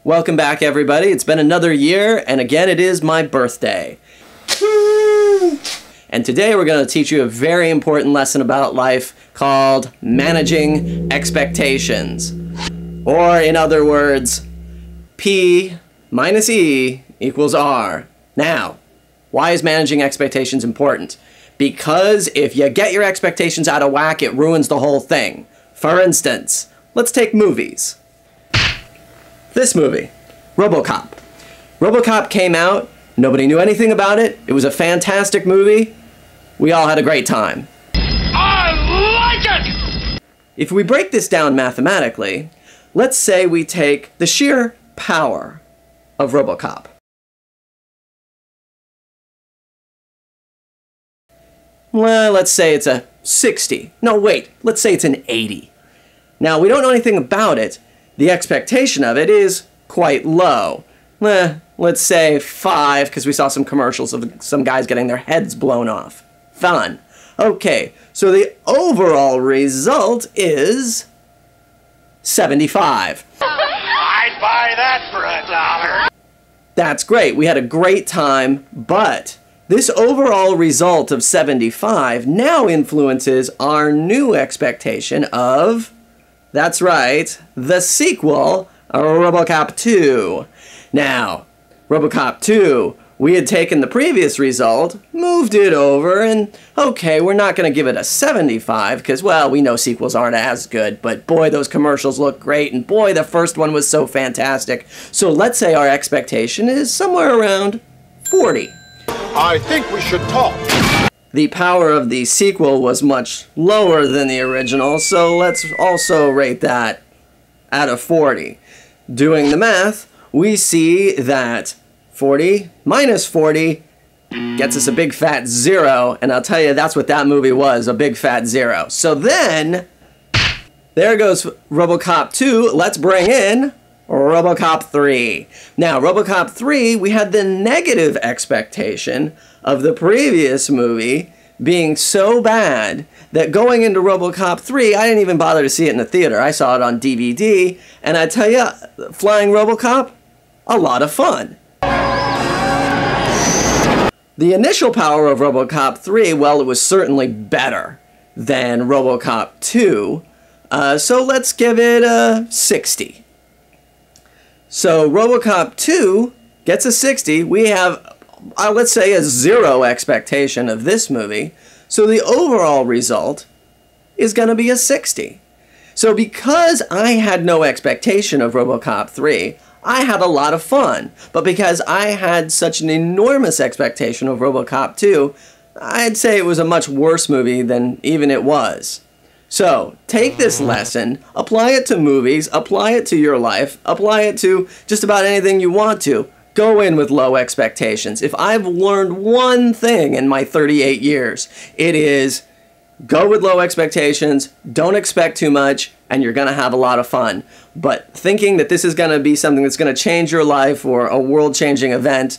Welcome back, everybody. It's been another year, and again, it is my birthday. And today we're going to teach you a very important lesson about life called managing expectations. Or, in other words, P minus E equals R. Now, why is managing expectations important? Because if you get your expectations out of whack, it ruins the whole thing. For instance, let's take movies. This movie, RoboCop. RoboCop came out, nobody knew anything about it, it was a fantastic movie, we all had a great time. I like it! If we break this down mathematically, let's say we take the sheer power of RoboCop. Well, let's say it's a 60. No, wait, let's say it's an 80. Now, we don't know anything about it. The expectation of it is quite low. Let's say 5, because we saw some commercials of some guys getting their heads blown off. Fun. Okay, so the overall result is 75. I'd buy that for $1. That's great. We had a great time, but this overall result of 75 now influences our new expectation of, that's right, the sequel, RoboCop 2. Now, RoboCop 2, we had taken the previous result, moved it over, and okay, we're not going to give it a 75 because, well, we know sequels aren't as good, but boy, those commercials look great, and boy, the first one was so fantastic. So let's say our expectation is somewhere around 40. I think we should talk. The power of the sequel was much lower than the original, so let's also rate that at a 40. Doing the math, we see that 40 minus 40 gets us a big fat 0, and I'll tell you that's what that movie was, a big fat 0. So then, there goes RoboCop 2, let's bring in RoboCop 3. Now, RoboCop 3, we had the negative expectation of the previous movie being so bad that going into RoboCop 3, I didn't even bother to see it in the theater. I saw it on DVD, and I tell you, flying RoboCop, a lot of fun. The initial power of RoboCop 3, well, it was certainly better than RoboCop 2, so let's give it a 60. So RoboCop 2 gets a 60. We have, let's say, a 0 expectation of this movie. So the overall result is going to be a 60. So because I had no expectation of RoboCop 3, I had a lot of fun. But because I had such an enormous expectation of RoboCop 2, I'd say it was a much worse movie than even it was. So, take this lesson, apply it to movies, apply it to your life, apply it to just about anything you want to. Go in with low expectations. If I've learned one thing in my 38 years, it is go with low expectations, don't expect too much, and you're going to have a lot of fun. But thinking that this is going to be something that's going to change your life or a world-changing event,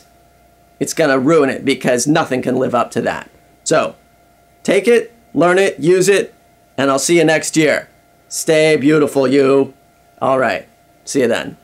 it's going to ruin it because nothing can live up to that. So, take it, learn it, use it, and I'll see you next year. Stay beautiful, you. All right. See you then.